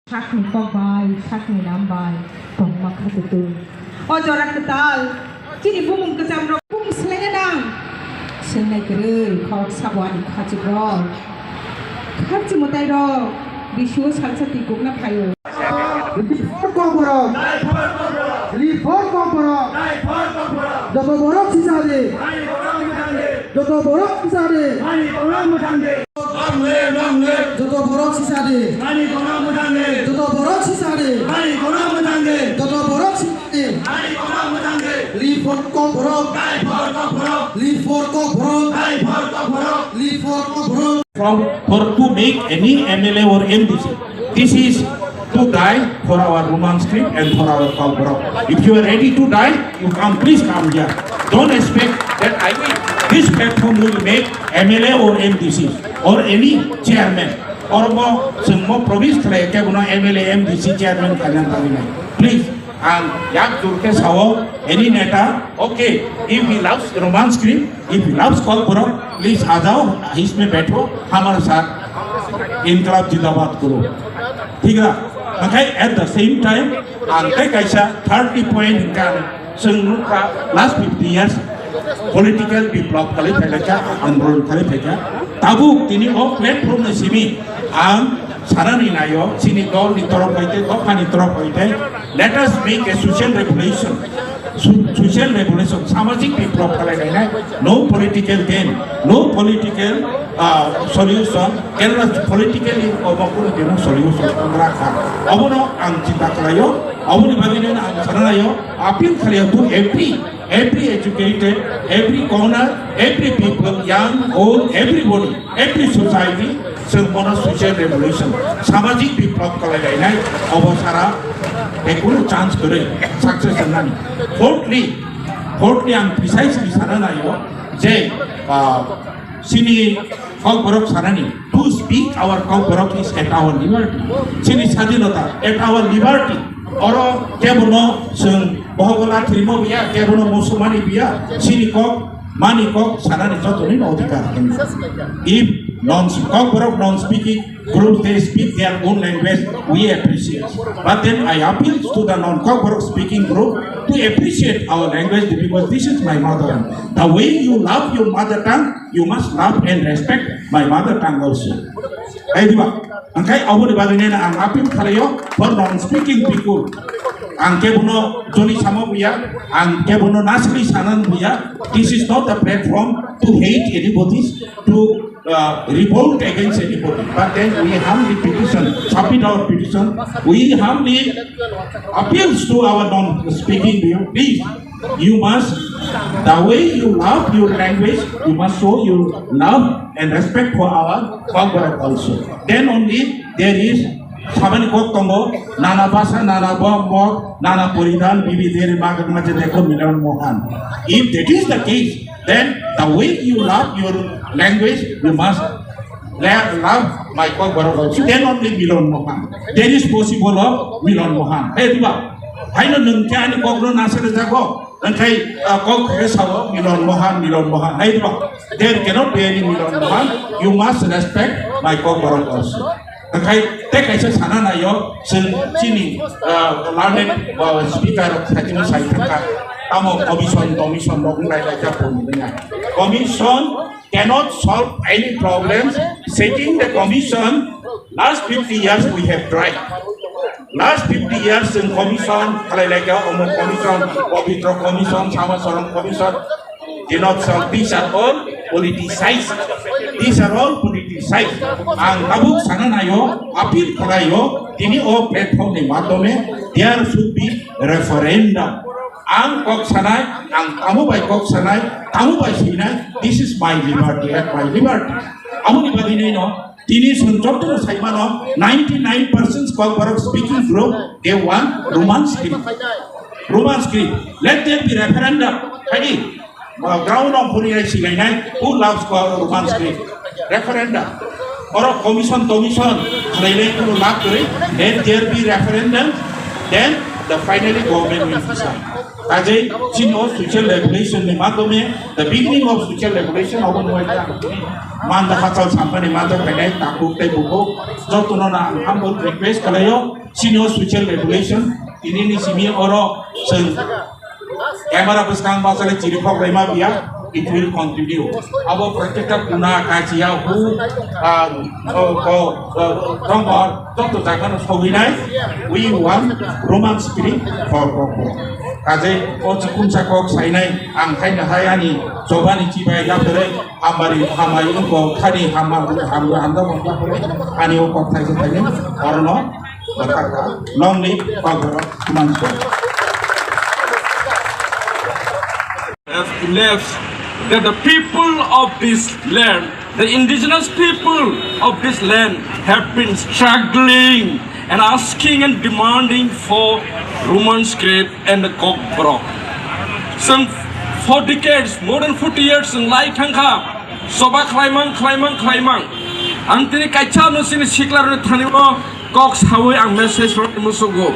Sakni pagbai, sakni nambai, pangmak hatutu. Ojorak ketal, cini bumung kesam rok bum selengadang. Senai kerei, kau sawan kacibro. Kacimutai rok, bisu salsati gugna payo. Komporo, Lipor komporo, Dodo borok sisade, Dodo borok sisade, Dodo borok sisade, Dodo borok sisade, Dodo borok sisade, Lipor komporo, Lipor komporo, Lipor komporo. For to make any MLA or MDC, this is to die for our Roman script and for our Khorang. If you are ready to die, you come, please come here. Don't expect that I will. This platform will make MLA or MDC or any chairman or more province like MLA, MDC chairman. Please, and yak jurke sawo any neta. Okay, if he loves Roman script, if he loves Khorang, please आजाओ इसमें बैठो हमारे साथ इनकलाब जिंदाबाद करो ठीक है Okay, at the same time, ang kaisa 30 point kan sengluka last 50 years political develop kali pelaja andron kali pelaja tabu tini of platform na simi ang sarani nayo sini gol ni torok kaite gol pani torok kaite let us make a social regulation samajik develop kali na no political gain no political solution kerana politically obakul deno solution mereka abono ang cinta kalayo abono bagino ang saranayo appeal kalayo to every educated every corner every people young old everybody every society semua social revolution samajik develop kalayo na obasara ekul chance kore success nani fourthly ang precisely saranayo je sini Khorang sarani to speak our Khorang is at our liberty. Sini sadinota at our liberty. Oro kebuno sung bohogola trimo biya kebuno musumani biya sini mani sarani jotoni odhikar. If Khorang non-speaking group they speak their own language, we appreciate. But then I appeal to the non-Khorang speaking group to appreciate our language because this is my mother tongue. The way you love your mother tongue, you must love and respect my mother tongue also. Aydiba, angkai awal bagine na ang appeal kalayo for non-speaking people. Ang kebuno joni samo biya, ang kebuno nasli sanan biya. This is not a platform to hate anybody, to revolt against anybody. But then we humbly petition, submit our petition. We humbly appeals to our non-speaking people. Please, you must, the way you love your language, you must show your love and respect for our Khorang also. Then only there is Sabani Kotongo, Nana Basa, Nana Bombo, Nana Puridan, Bibi Deri Magan Majadeko Milan Mohan. If that is the case, then the way you love your language, you must love my Khorang also. Then only Milan Mohan. There is possible of Milan Mohan. Hey, Diba, I know Nunkani Kogro Nasir Zago. And I Kog Milan Mohan. Hey, Diba, there cannot be any Milan Mohan. You must respect my Khorang also. Okay, take a sana na yo sini learned speaker of Tisalaikha tamo commission no ngai la japon niya commission cannot solve any problems setting the commission last 50 years we have tried last 50 years in commission Tisalaikha commission Pavitra commission sama sorong commission did not solve. These are all politicized. These are all politicized. Ang tabuk sana nayo, appeal kalayo, ini o platform ni matome, there should be referendum. Ang kok sanay, ang kamu bay kok sanay, kamu bay sinay, this is my liberty and my liberty. Amo ni bagay no, tini sunjok to sa iba no, 99% Khorang speaking group, they want Roman script. Roman script. Let there be referendum. Hadi. Ground of who loves Roman script? Referendum. Or commission, let there be referendum. Then the finally government will decide. Kaje, sino social regulation ni madome, the beginning of social regulation of one way. Manda hasil sampai ni manda penai takut teh buku. Jauh na humble request kalayo sino social regulation ini ni sini orang sen kamera peskan bahasa le ciri pok lima biar. It will continue. Our protector guna kajian who Dr. Jagan Soginai, we want Roman spirit for Kaje, Ochikun Sakok Sainai, and Kaina Hayani, Sobani Chiba Yapere, Hamari Hamayunko, Kani Hamanda, and you contact or not, long live Pagara Manso. Have left that the people of this land, the indigenous people of this land have been struggling and asking and demanding for Roman script and the cockbrock. Some for decades, more than 40 years in Lai Tangka, Soba Klaimang. Antini Kacha no sini Siklar Tanimo, Cox Hawaii and message from Musogo.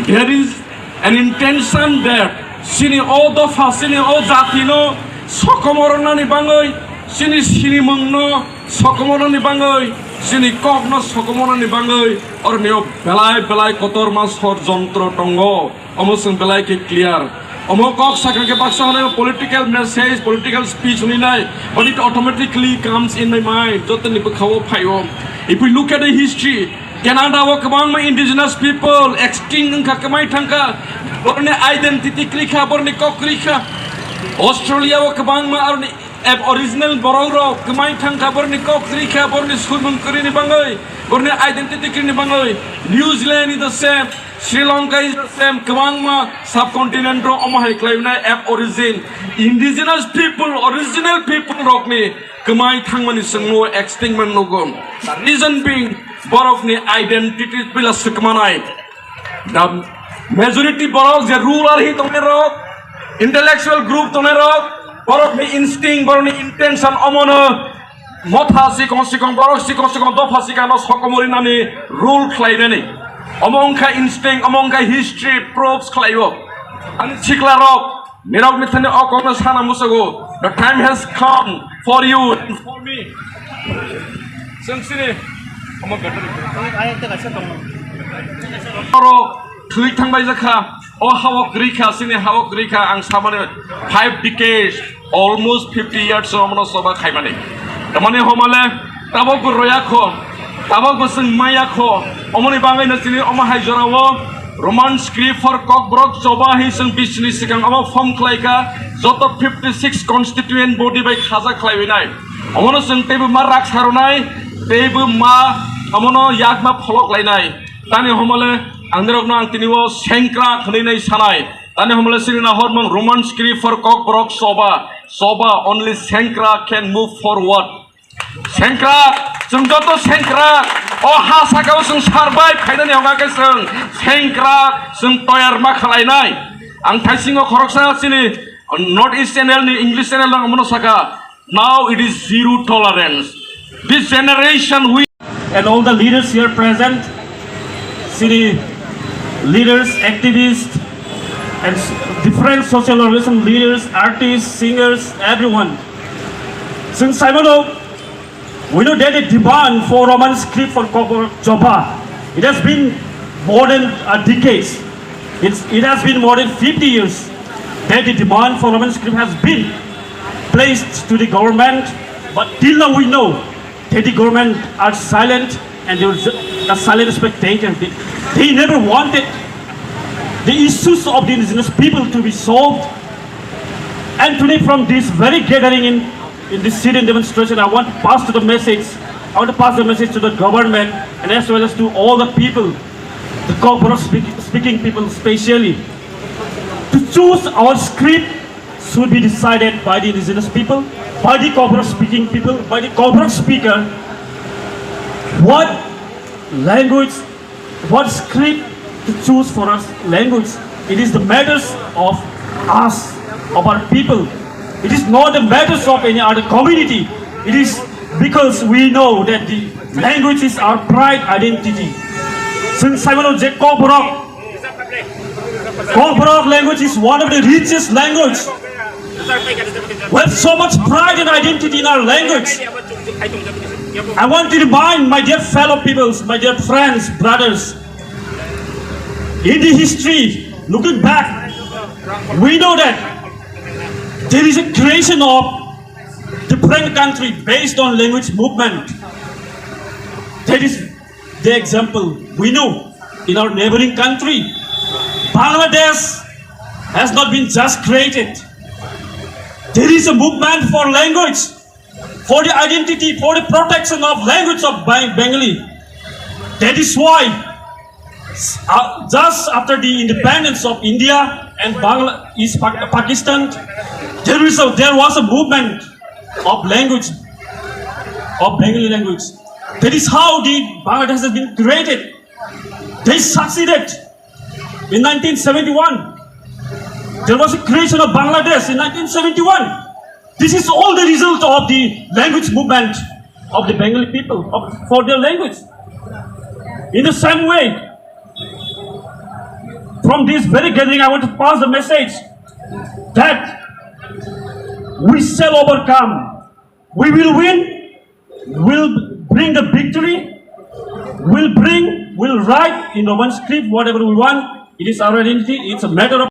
There is an intention there. Sini odo fa sini o zatino sokomorona ni bangoy sini mungno sokomorona ni bangoy sini kokno sokomorona ni bangoy or neo belai kotor mas hor jontro tongo omosun belai ke clear omo kok saka ke baksa hone political message political speech ni nai but it automatically comes in my mind jotni bkhawo phayo. If we look at the history, Canada wa kamang indigenous people extinct ka kamai thangka borne identity klika borne kok klika Australia wa kamang ma original borong ro kamai thangka borne kok klika borne surmun kuri ni bangai borne identity kuri ni bangai. New Zealand is the same, Sri Lanka is the same, kamang ma subcontinent ro omahai klaina ab origin indigenous people original people rok ni kamai thangmani sangmo extinct man nogom. Reason being borok ni identity bila sekmanai. The majority borok je ruler hi tone rok, intellectual group tone rok, borok ni instinct, borok ni intention omono, motha sikong borok sikong dofa sikano sokomori nani rule khlaine ni. Omongka instinct, omongka history proofs khlaiyo. Ani sikla rok, mirok ni thane okona sana musago. The time has come for you and for me. Sensini. Tui tangbai zakha o hawak rika sini hawak rika ang samane 5 decades almost 50 years amno soba khaimani tamane homale tabok Rajakhor tabok sing mayakho omoni bangai na sini oma haijorawo Roman script for cockbrock soba hi sing business sikang ama form khlaika joto 56 constituent body by khaja khlaiwinai omono sing tebu marak sarunai tebu ma amono yakma pholok lainai tani homale angderokno ang tiniwo sengkra khlinai sanai tani homale sirina hormon Roman script for cockbrock soba only sengkra can move forward sengkra sung joto sengkra o hasakau sung survive khainani hongake sung sengkra sung toyar ma khlainai ang thaisingo khoroksa sini north east channel ni english channel lang amono saka now it is zero tolerance. This generation we and all the leaders here present, city leaders, activists, and different social organization leaders, artists, singers, everyone. Since Simono, we know that the demand for Roman script for Joba, it has been more than a decade. It has been more than 50 years that the demand for Roman script has been placed to the government, but till now we know that the government are silent and they were a silent spectator. They never wanted the issues of the indigenous people to be solved. And today from this very gathering in this sit-in demonstration, I want to pass the message to the government and as well as to all the people, the Khorang speaking people especially, to choose our script should be decided by the indigenous people, by the Khorang speaking people, by the Khorang speaker. What language, what script to choose for us language? It is the matters of us, of our people. It is not the matters of any other community. It is because we know that the language is our pride identity. Since Simon Khorang, Khorang language is one of the richest language. We have so much pride and identity in our language. I want to remind my dear fellow peoples, my dear friends, brothers, in the history, looking back, we know that there is a creation of different country based on language movement. That is the example we know in our neighboring country. Bangladesh has not been just created. There is a movement for language, for the identity, for the protection of language of Bengali. That is why just after the independence of India and Pakistan, there was a movement of language, of Bengali language. That is how the Bangladesh has been created. They succeeded in 1971. There was a creation of Bangladesh in 1971. This is all the result of the language movement of the Bengali people for their language. In the same way, from this very gathering, I want to pass the message that we shall overcome. We will win. We'll bring the victory. We'll write in the one script whatever we want. It is our identity. It's a matter of